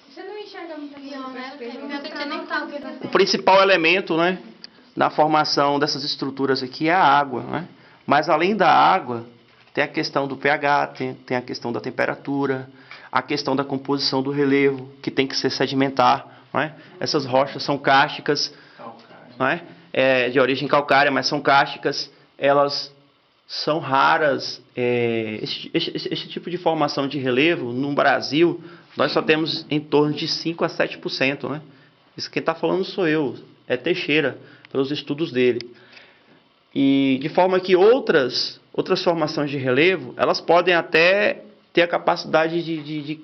Você não enxerga muita coisa, né? O principal elemento, né, na formação dessas estruturas aqui é a água, né? Mas além da água, tem a questão do pH, tem a questão da temperatura, a questão da composição do relevo, que tem que ser sedimentar, né? Essas rochas são cársticas, né? De origem calcária, mas são cársticas, elas são raras. Esse tipo de formação de relevo, no Brasil, nós só temos em torno de 5 a 7%. Né? Isso quem está falando sou eu, é Teixeira, pelos estudos dele. E de forma que outras formações de relevo, elas podem até ter a capacidade de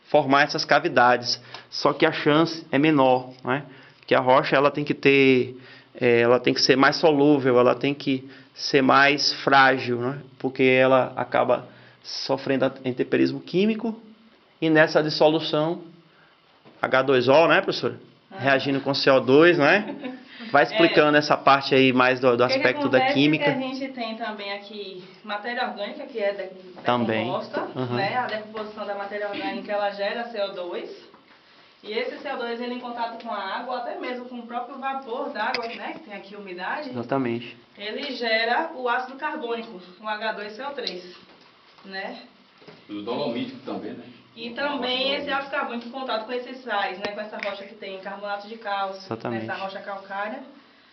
formar essas cavidades, só que a chance é menor, né? Que a rocha ela tem que ter, ela tem que ser mais solúvel, ela tem que ser mais frágil, né? Porque ela acaba sofrendo intemperismo químico e nessa dissolução H2O, né, professora? Reagindo com CO2, né? Vai explicando essa parte aí mais do aspecto da química. Que a gente tem também aqui matéria orgânica, que é decomposta, né? A decomposição da matéria orgânica, ela gera CO2. E esse CO2, ele em contato com a água, até mesmo com o próprio vapor d'água, né? Que tem aqui umidade. Exatamente. Ele gera o ácido carbônico, o H2CO3, né? E o dolomítico também, né? E também esse ácido carbônico em contato com esses sais, né, com essa rocha que tem carbonato de cálcio, Exatamente. nessa rocha calcária,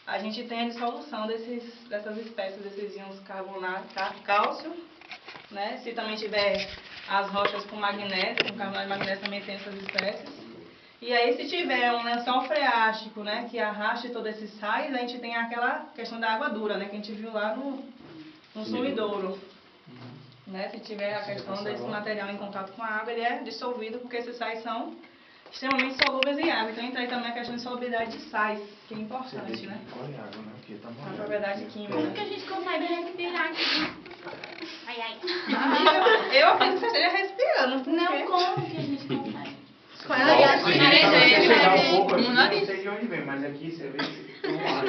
a gente tem a dissolução dessas espécies, desses íons carbonato, cálcio, né? Se também tiver as rochas com magnésio, com carbonato de magnésio também tem essas espécies. E aí se tiver um lençol freático, né, que arraste todos esses sais, a gente tem aquela questão da água dura, né, que a gente viu lá no sumidouro. Né? Se tiver a questão desse material em contato com a água, ele é dissolvido porque esses sais são extremamente solúveis em água. Então entra aí também a questão de solubilidade de sais, que é importante, né? A propriedade química. Como que a gente consegue respirar aqui? Ai, ai. Eu acredito que você esteja respirando. Não, como que a gente consegue? Com ela e assim, Não sei de onde vem, mas aqui você vê que tem um ar.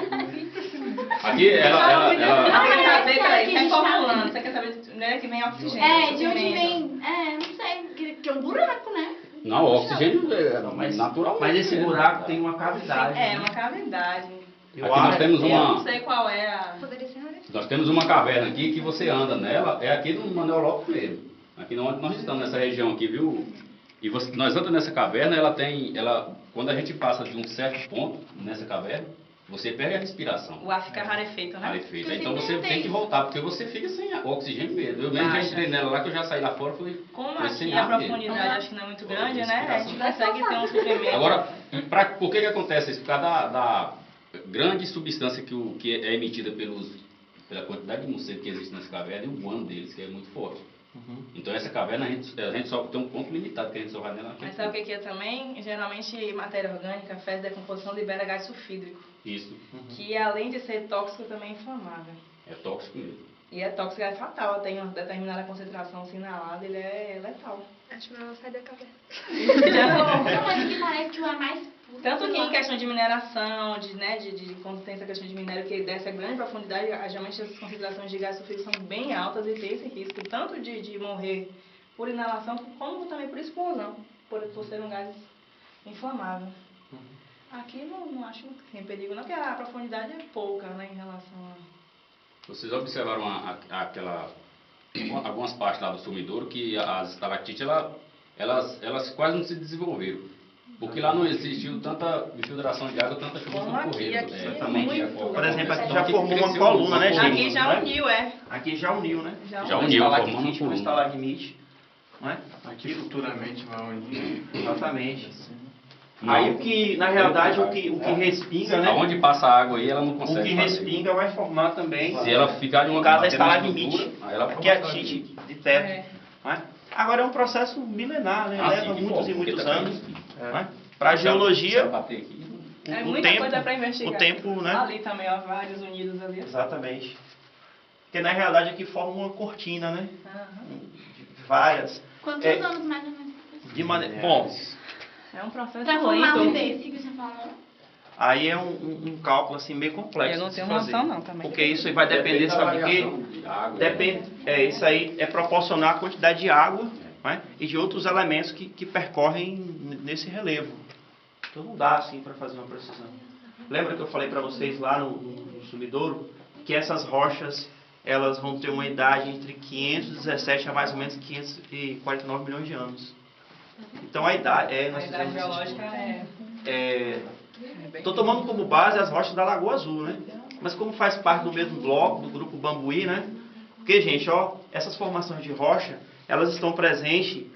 Aqui ela Você quer saber, peraí, que é formulando. Você quer saber né, que vem oxigênio? De onde vem? Não sei, que é um buraco, né? Não, o oxigênio é natural. Mas esse buraco tem uma cavidade. É, uma cavidade. Aqui nós temos Eu não uma. sei qual é a... Poderia ser Nós temos uma caverna aqui que você anda nela, é aqui no Manuel Lopes mesmo. Aqui onde nós estamos, nessa região aqui, viu? E nós andamos nessa caverna, quando a gente passa de um certo ponto nessa caverna, você perde a respiração. O ar fica rarefeito, né? Rarefeito. Então você tem que voltar, porque você fica sem oxigênio mesmo. Eu mesmo já entrei nela lá, que eu já saí lá fora, fui Como sem aqui a ar mesmo. profundidade acho que não é muito grande, né? A gente consegue ter um suprimento. Agora, por que acontece isso? Por causa da grande substância que é emitida pela quantidade de morcego que existe nessa caverna e o guano deles, que é muito forte. Então essa caverna a gente só tem um ponto limitado que a gente só vai nela. Mas sabe o que é também? Geralmente matéria orgânica, fez decomposição, libera gás sulfídrico. Isso. Que além de ser tóxico, também é inflamável. É tóxico mesmo. E é tóxico, é fatal. Tem uma determinada concentração assinalada, ele é letal. Acho melhor sair da caverna. Não, mas que parece que o ar mais puro. tanto que em questão de mineração, quando tem essa questão de minério que desce a grande profundidade, geralmente as concentrações de gás sulfídrico são bem altas e tem esse risco tanto de morrer por inalação, como também por explosão, por ser um gás inflamável. Aqui não acho que tem perigo, não, porque a profundidade é pouca, né, em relação a... Vocês observaram algumas partes lá do sumidouro que as estalactites elas quase não se desenvolveram. Porque lá não existiu tanta infiltração de água, tanta chuva Como correndo. aqui Exatamente. muito. Por exemplo, aqui Então, já aqui formou uma cresceu coluna, né, gente? Aqui já uniu, Aqui já uniu, né? Já Já uniu. uniu, formando Estalactite com coluna. estalagmite. Não é? Aqui futuramente vai unir. Exatamente. Não. Aí o que, na realidade, o que respinga, né? Aonde passa a água aí, ela não O consegue que fazer. respinga vai formar também, Se ela ficar de uma no caso da bater na estalagmite, estrutura, aí ela aqui é a forma tite de teto. É. Não é? Agora é um processo milenar, né? Ah, Leva sim, muitos pô, e muitos porque tá anos. aqui. Não é? Para a Se ela geologia, bater aqui, É o muita tempo, coisa para investigar. o tempo, né? Ali também, ó, vários unidos ali. Exatamente. Porque na realidade aqui forma uma cortina, né? Aham. De várias. Quantos É, anos mais ou menos? de maneira. Bom, É um processo Pra formar um lento. desse que você falou? aí é um cálculo assim meio complexo. Eu não de tenho se fazer. noção não também. Porque isso aí vai depender, sabe de quê? de água. Depende, isso aí é proporcionar a quantidade de água não é? E de outros elementos que percorrem nesse relevo. Então não dá assim para fazer uma precisão. Lembra que eu falei para vocês lá no sumidouro que essas rochas elas vão ter uma idade entre 517 a mais ou menos 549 milhões de anos. Então a idade A idade biológica estou tomando como base as rochas da Lagoa Azul, né? Mas como faz parte do mesmo bloco, do grupo Bambuí, né? Porque, gente, ó, essas formações de rocha, elas estão presentes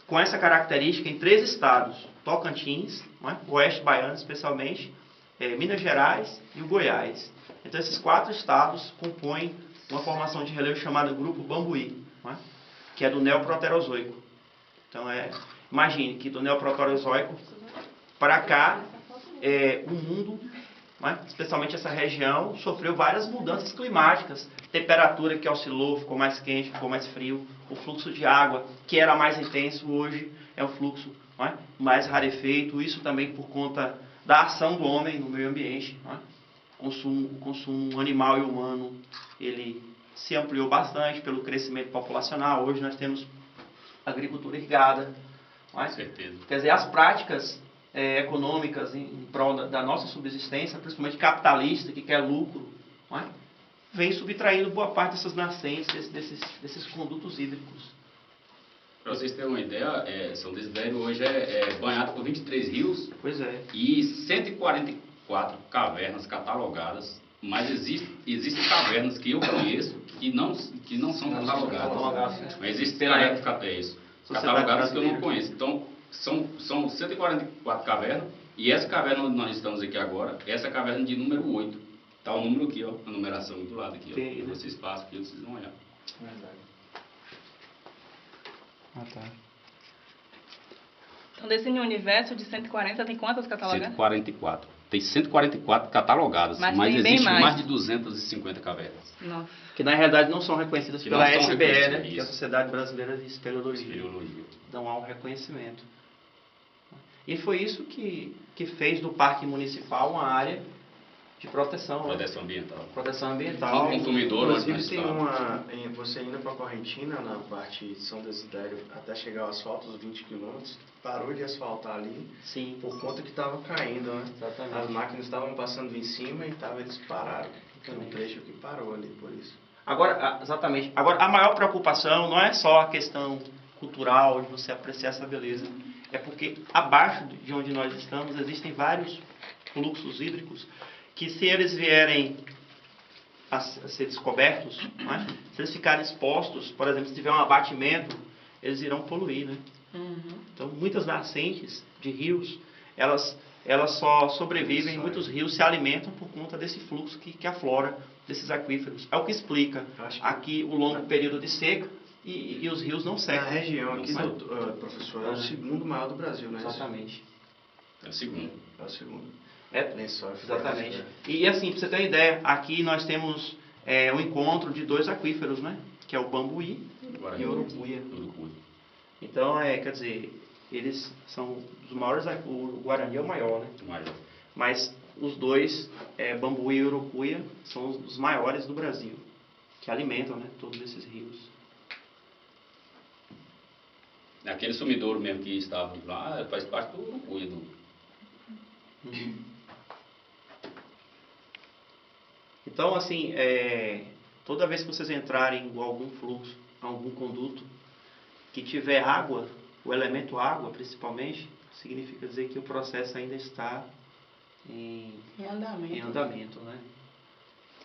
com essa característica em 3 estados. Tocantins, né? O Oeste Baiano especialmente, Minas Gerais e o Goiás. Então esses 4 estados compõem uma formação de relevo chamada grupo Bambuí, né? Que é do Neoproterozoico. Então imagine que do Neoproterozoico para cá, o mundo, né, especialmente essa região, sofreu várias mudanças climáticas. Temperatura que oscilou, ficou mais quente, ficou mais frio. O fluxo de água, que era mais intenso, hoje é um fluxo, né, mais rarefeito. Isso também por conta da ação do homem no meio ambiente. Né? O consumo animal e humano ele se ampliou bastante pelo crescimento populacional. Hoje nós temos agricultura irrigada. Né? Certeza. Quer dizer, as práticas econômicas em prol da nossa subsistência, principalmente capitalista, que quer lucro, não é? Vem subtraindo boa parte dessas nascentes, desses condutos hídricos. Para vocês terem uma ideia, São Desidério hoje é banhado por 23 rios. Pois é. E 144 cavernas catalogadas, mas existem cavernas que eu conheço que não são catalogadas. Mas existem catalogadas que eu não conheço. Então, são 144 cavernas, e essa caverna onde nós estamos aqui agora, essa caverna de número 8. Está o número aqui, ó, a numeração do lado aqui, ó. Vocês passam aqui, vocês vão olhar. Verdade. Ah, tá. Então, desse universo de 140, tem quantas catalogadas? 144. Tem 144 catalogadas, mas tem bem existem mais. mais de 250 cavernas. Nossa. Que na realidade não são reconhecidas Que pela não são SBE, né? reconhecidas, Que é a isso. Sociedade Brasileira de Espeleologia. Espeleologia. Então há um reconhecimento. E foi isso que fez do Parque Municipal uma área de proteção. Né? Proteção ambiental. Proteção ambiental. Um consumidor, onde nós Inclusive tem estamos. você indo para Correntina, na parte de São Desidério, até chegar ao asfalto, os 20 quilômetros, parou de asfaltar ali Sim, por conta que estava caindo, né? exatamente. As máquinas estavam passando em cima e eles pararam. Tem um Exatamente. trecho que parou ali, por isso. Agora, exatamente. Agora, a maior preocupação não é só a questão cultural, de você apreciar essa beleza. É porque abaixo de onde nós estamos existem vários fluxos hídricos que, se eles vierem a ser descobertos, né, se eles ficarem expostos, por exemplo, se tiver um abatimento, eles irão poluir, né? Então, muitas nascentes de rios, elas só sobrevivem, muitos rios se alimentam por conta desse fluxo que aflora desses aquíferos. É o que explica aqui o longo período de seca e os rios não A secam. região aqui, Não professor, é o segundo maior do Brasil, né? Exatamente. É o segundo. É o segundo. É, Lençóis exatamente. Freáticos, né? E assim, para você ter uma ideia, aqui nós temos um encontro de 2 aquíferos, né? Que é o Bambuí e o Urucuia. Urucuia. Então, quer dizer, eles são os maiores, o Guarani é o maior, né? Maior. Mas os dois, Bambuí e Urucuia, são os maiores do Brasil, que alimentam, né, todos esses rios. Aquele sumidouro mesmo que estava lá faz parte do Urucuia. Então, assim, toda vez que vocês entrarem em algum fluxo, algum conduto, que tiver água, o elemento água principalmente, significa dizer que o processo ainda está em andamento, né?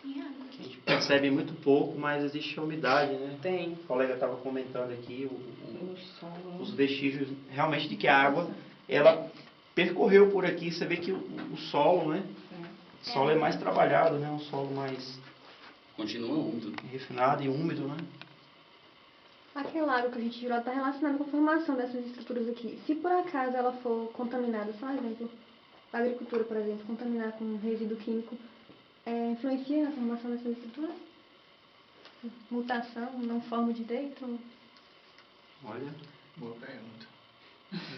Tem água. A gente percebe muito pouco, mas existe a umidade, né? Tem. O colega estava comentando aqui O solo. os vestígios realmente de que a água, ela percorreu por aqui. Você vê que o solo, né? O solo é mais trabalhado, né? Um solo mais Continua úmido. refinado e úmido, né? Aquele lago que a gente virou está relacionado com a formação dessas estruturas aqui. Se por acaso ela for contaminada, só um exemplo, a agricultura, por exemplo, contaminar com resíduo químico, influencia na formação dessas estruturas? Mutação, não forma direito? Olha, Boa pergunta.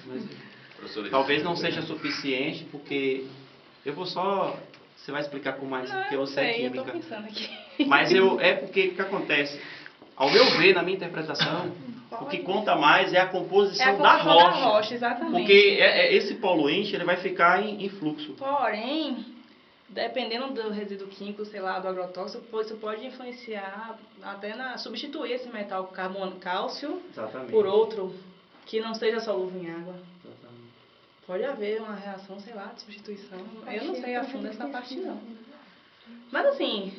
mas Professora, talvez não seja suficiente, porque eu vou só... Você vai explicar com mais, porque você é eu tô química. pensando aqui. Mas porque o que acontece? Ao meu ver, na minha interpretação, o que conta mais é a composição, É a composição da da rocha. rocha, exatamente. Porque esse poluente ele vai ficar em fluxo. Porém, dependendo do resíduo químico, sei lá, do agrotóxico, isso pode influenciar até na substituir esse metal cálcio Exatamente. por outro que não seja solúvel em água. Pode haver uma reação, sei lá, de substituição. Eu não sei a fundo essa parte, não. Mas assim,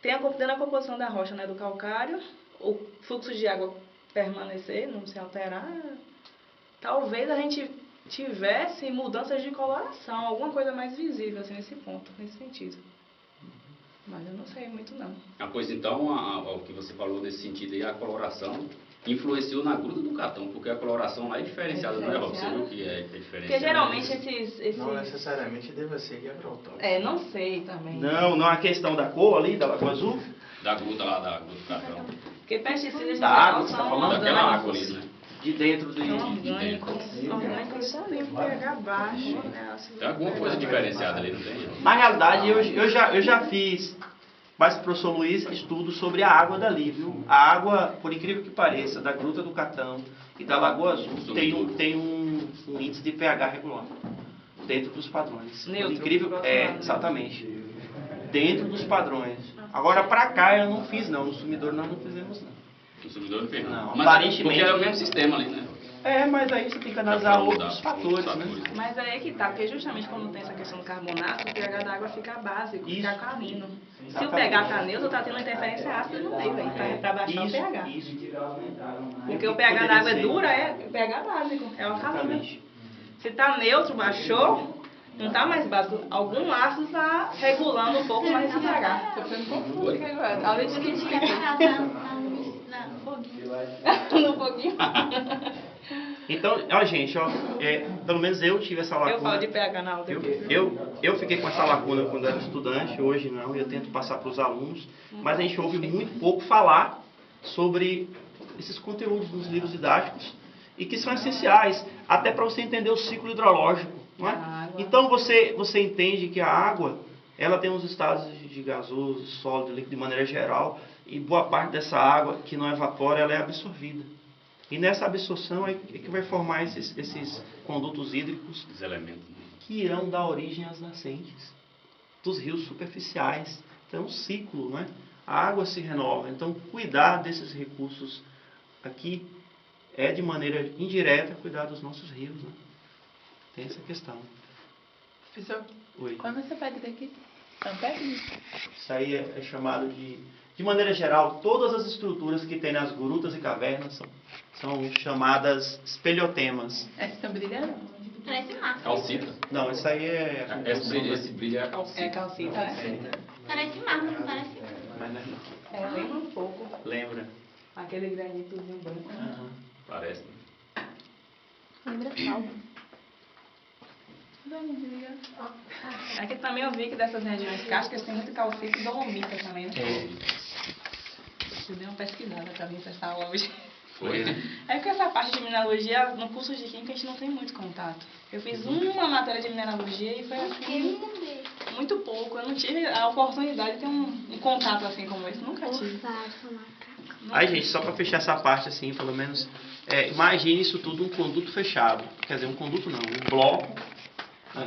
dentro da composição da rocha, né, do calcário, o fluxo de água permanecer, não se alterar, talvez a gente tivesse mudanças de coloração, alguma coisa mais visível, assim, nesse ponto, nesse sentido. Mas eu não sei muito, não. Pois então, o que você falou nesse sentido aí, a coloração influenciou na gruta do Catão, porque a coloração lá é diferenciada, não é, Rob? Você viu que é diferenciada? Porque geralmente esses... Não necessariamente deve ser de agrotóxico. não sei também. Não a questão da cor ali, da Lagoa Azul. Da gruta lá, da gruta do Catão. Porque pesticidas Da água, você tá falando? Daquela água ali, né? De dentro do... São orgânicos tem pH baixo, né? Tem alguma coisa diferenciada ali, não tem? Na realidade, eu já fiz, mas pro professor Luiz, estudo sobre a água dali, viu? A água, por incrível que pareça, da Gruta do Catão e da Lagoa Azul, tem um índice de pH regular, dentro dos padrões. Neutro, Por incrível, aproximado. exatamente. Dentro dos padrões. Agora, pra cá, eu não fiz, não. No Sumidor, nós não fizemos, não. O consumidor não fez nada. Não, Mas aparentemente- porque é o mesmo sistema ali, né? Mas aí você tem que analisar outros fatores, né? Mas aí é que tá, porque justamente quando tem essa questão do carbonato, o pH da água fica básico, fica Isso. alcalino. Se o Exatamente. pH tá neutro, tá tendo interferência ácida no meio, aí pra baixar o pH. Isso. Porque o pH da água é dura, é o pH básico, é o alcalino. Exatamente. Se tá neutro, baixou, não tá mais básico. Algum ácido tá regulando um pouco mais esse pH. Tô ficando confuso aqui agora. Além de que no foguinho. Então, gente, pelo menos eu tive essa lacuna. Eu falo de pH na aula depois. Eu fiquei com essa lacuna quando era estudante, hoje não, eu tento passar para os alunos, mas a gente ouve muito pouco falar sobre esses conteúdos nos livros didáticos e que são essenciais, até para você entender o ciclo hidrológico, não é? Então você entende que a água, ela tem uns estados de gasoso, sólido, líquido de maneira geral, e boa parte dessa água que não evapora, ela é absorvida. E nessa absorção é que vai formar esses condutos hídricos Os elementos. Né? que irão dar origem às nascentes dos rios superficiais. Então é um ciclo, não é? A água se renova. Então cuidar desses recursos aqui é de maneira indireta cuidar dos nossos rios, né? Tem essa questão. Professor, Oi. quando você pede daqui? São técnicos? Isso aí é chamado de maneira geral, todas as estruturas que tem nas grutas e cavernas são chamadas espelhotemas. Essas estão brilhando? Parece massa. Calcita. Não, isso aí é... Esse brilho é a calcita. É calcita, né? Parece mármore, não parece? Mas não é não. Lembra um pouco. Lembra? Aquele granitozinho branco. Aham. Parece. Lembra sal. Aqui também eu vi que dessas regiões cársticas tem muito calcita e dolomita também, né? Eu dei uma pesquisada pra vir pra essa aula hoje. Foi, né? É porque essa parte de mineralogia, no curso de química, a gente não tem muito contato. Eu fiz uma matéria de mineralogia e foi assim, muito pouco. Eu não tive a oportunidade de ter um contato assim como esse. Nunca tive. Aí, gente, só para fechar essa parte, assim, pelo menos, imagine isso tudo um conduto fechado. Quer dizer, um conduto não, um bloco,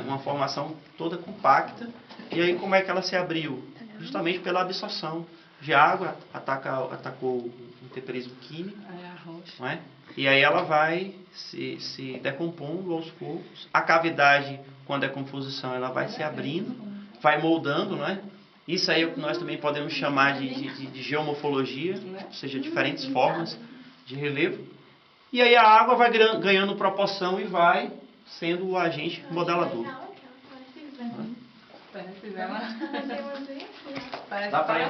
uma formação toda compacta. E aí, como é que ela se abriu? Justamente pela absorção de água, atacou o temperismo químico, É a rocha. não é? E aí ela vai se decompondo aos poucos. A cavidade, com a decomposição, ela vai se abrindo, vai moldando, não é? Isso aí é o que nós também podemos chamar de geomorfologia, ou seja, diferentes formas de relevo. E aí a água vai ganhando proporção e vai sendo o agente modelador. Parece vela. Parece Dá pra